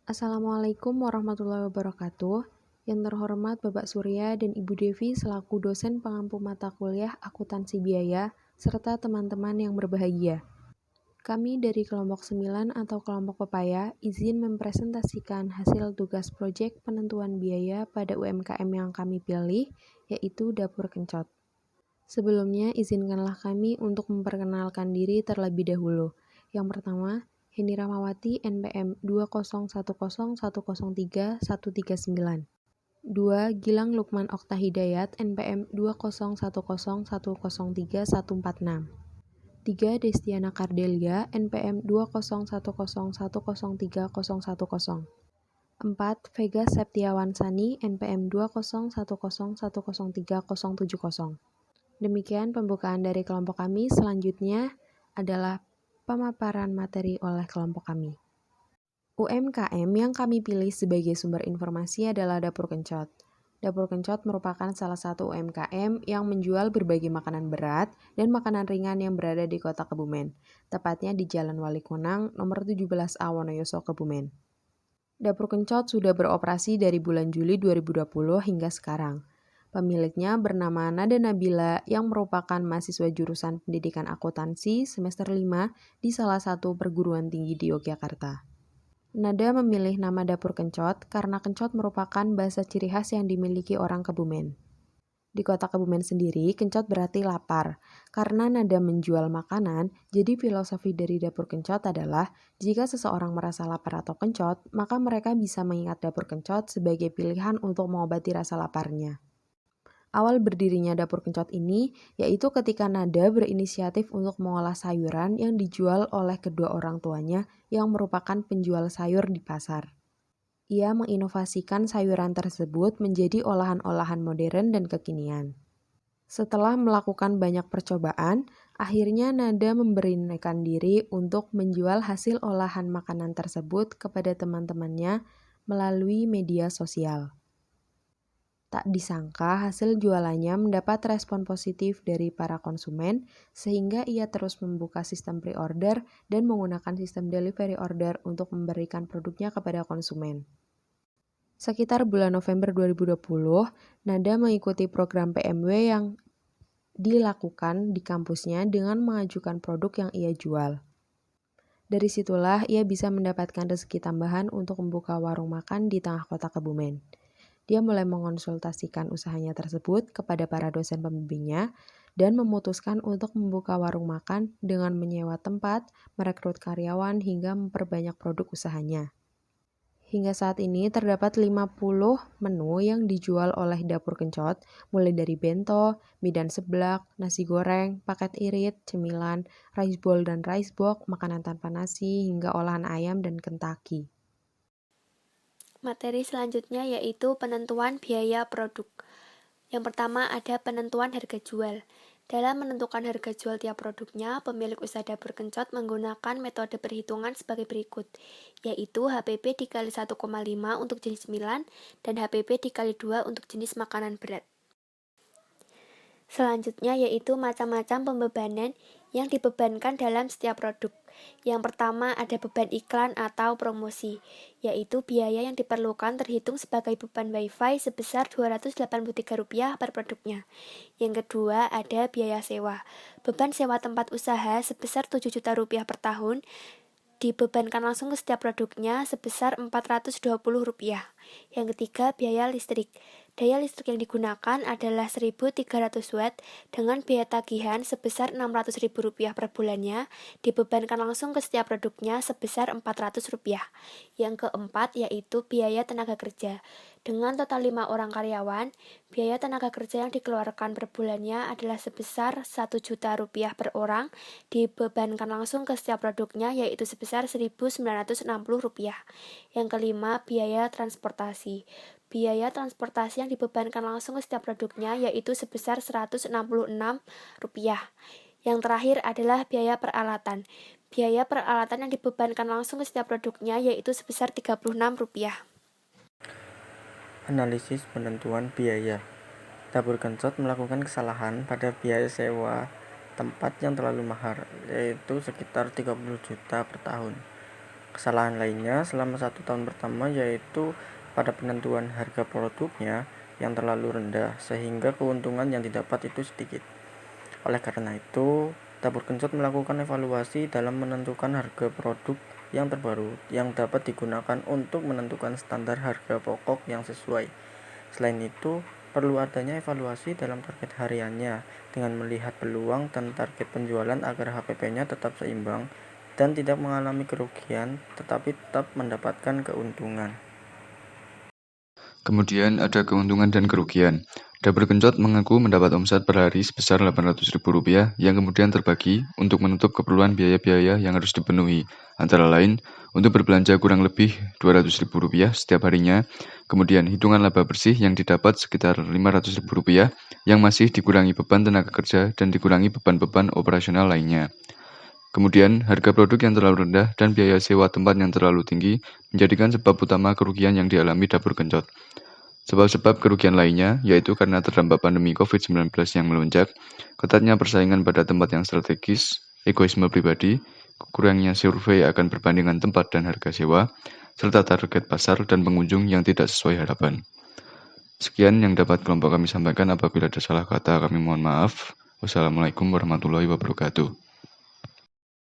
Assalamualaikum warahmatullahi wabarakatuh. Yang terhormat Bapak Surya dan Ibu Devi selaku dosen pengampu mata kuliah akuntansi biaya, serta teman-teman yang berbahagia. Kami dari kelompok 9 atau kelompok Pepaya izin mempresentasikan hasil tugas proyek penentuan biaya pada UMKM yang kami pilih, yaitu Dapur Kencot. Sebelumnya, izinkanlah kami untuk memperkenalkan diri terlebih dahulu. Yang pertama, Heni Ramawati NPM 20101031139. 2. Gilang Lukman Okta Hidayat NPM 20101031146. 3. Destiana Kardelia NPM 20101030010. 4. Vega Septiawan Sani NPM 20101030070. Demikian pembukaan dari kelompok kami. Selanjutnya adalah pemaparan materi oleh kelompok kami. UMKM yang kami pilih sebagai sumber informasi adalah Dapur Kencot. Dapur Kencot merupakan salah satu UMKM yang menjual berbagai makanan berat dan makanan ringan yang berada di Kota Kebumen, tepatnya di Jalan Wali Kunang, nomor 17A Wonoyoso, Kebumen. Dapur Kencot sudah beroperasi dari bulan Juli 2020 hingga sekarang. Pemiliknya bernama Nada Nabila yang merupakan mahasiswa jurusan Pendidikan Akuntansi semester 5 di salah satu perguruan tinggi di Yogyakarta. Nada memilih nama Dapur Kencot karena kencot merupakan bahasa ciri khas yang dimiliki orang Kebumen. Di kota Kebumen sendiri, kencot berarti lapar. Karena Nada menjual makanan, jadi filosofi dari Dapur Kencot adalah jika seseorang merasa lapar atau kencot, maka mereka bisa mengingat Dapur Kencot sebagai pilihan untuk mengobati rasa laparnya. Awal berdirinya Dapur Kencot ini yaitu ketika Nada berinisiatif untuk mengolah sayuran yang dijual oleh kedua orang tuanya yang merupakan penjual sayur di pasar. Ia menginovasikan sayuran tersebut menjadi olahan-olahan modern dan kekinian. Setelah melakukan banyak percobaan, akhirnya Nada memberanikan diri untuk menjual hasil olahan makanan tersebut kepada teman-temannya melalui media sosial. Tak disangka hasil jualannya mendapat respon positif dari para konsumen sehingga ia terus membuka sistem pre-order dan menggunakan sistem delivery order untuk memberikan produknya kepada konsumen. Sekitar bulan November 2020, Nada mengikuti program PMW yang dilakukan di kampusnya dengan mengajukan produk yang ia jual. Dari situlah ia bisa mendapatkan rezeki tambahan untuk membuka warung makan di tengah kota Kebumen. Dia mulai mengonsultasikan usahanya tersebut kepada para dosen pembimbingnya dan memutuskan untuk membuka warung makan dengan menyewa tempat, merekrut karyawan hingga memperbanyak produk usahanya. Hingga saat ini terdapat 50 menu yang dijual oleh Dapur Kencot, mulai dari bento, mie dan seblak, nasi goreng, paket irit, cemilan, rice bowl dan rice box, makanan tanpa nasi, hingga olahan ayam dan Kentucky. Materi selanjutnya yaitu penentuan biaya produk. Yang pertama ada penentuan harga jual. Dalam menentukan harga jual tiap produknya, pemilik usaha Dapur Kencot menggunakan metode perhitungan sebagai berikut, yaitu HPP dikali 1,5 untuk jenis cemilan dan HPP dikali 2 untuk jenis makanan berat. Selanjutnya yaitu macam-macam pembebanan yang dibebankan dalam setiap produk. Yang pertama ada beban iklan atau promosi, yaitu biaya yang diperlukan terhitung sebagai beban WiFi sebesar Rp283 per produknya. Yang kedua ada biaya sewa. Beban sewa tempat usaha sebesar Rp7 juta per tahun dibebankan langsung ke setiap produknya sebesar Rp420. Yang ketiga, biaya listrik. Daya listrik yang digunakan adalah 1.300 watt dengan biaya tagihan sebesar Rp600.000 per bulannya, dibebankan langsung ke setiap produknya sebesar Rp400. Yang keempat, yaitu biaya tenaga kerja. Dengan total 5 orang karyawan, biaya tenaga kerja yang dikeluarkan per bulannya adalah sebesar Rp1 juta per orang, dibebankan langsung ke setiap produknya yaitu sebesar Rp1.960. Yang kelima, biaya transportasi. Biaya transportasi yang dibebankan langsung ke setiap produknya yaitu sebesar Rp166. Yang terakhir adalah biaya peralatan. Biaya peralatan yang dibebankan langsung ke setiap produknya yaitu sebesar Rp36. Analisis penentuan biaya. Dapur Kencot melakukan kesalahan pada biaya sewa tempat yang terlalu mahal, yaitu sekitar 30 juta per tahun. Kesalahan lainnya selama 1 tahun pertama yaitu pada penentuan harga produknya yang terlalu rendah sehingga keuntungan yang didapat itu sedikit. Oleh karena itu, Dapur Kencot melakukan evaluasi dalam menentukan harga produk yang terbaru yang dapat digunakan untuk menentukan standar harga pokok yang sesuai. Selain itu, perlu adanya evaluasi dalam target hariannya dengan melihat peluang dan target penjualan agar HPP-nya tetap seimbang dan tidak mengalami kerugian tetapi tetap mendapatkan keuntungan. Kemudian ada keuntungan dan kerugian. Dapur Kencot mengaku mendapat omset per hari sebesar Rp800.000 yang kemudian terbagi untuk menutup keperluan biaya-biaya yang harus dipenuhi, antara lain untuk berbelanja kurang lebih Rp200.000 setiap harinya, kemudian hitungan laba bersih yang didapat sekitar Rp500.000 yang masih dikurangi beban tenaga kerja dan dikurangi beban-beban operasional lainnya. Kemudian, harga produk yang terlalu rendah dan biaya sewa tempat yang terlalu tinggi menjadikan sebab utama kerugian yang dialami Dapur Kencot. Sebab-sebab kerugian lainnya, yaitu karena terdampak pandemi COVID-19 yang melonjak, ketatnya persaingan pada tempat yang strategis, egoisme pribadi, kurangnya survei akan perbandingan tempat dan harga sewa, serta target pasar dan pengunjung yang tidak sesuai harapan. Sekian yang dapat kelompok kami sampaikan. Apabila ada salah kata, kami mohon maaf. Wassalamualaikum warahmatullahi wabarakatuh.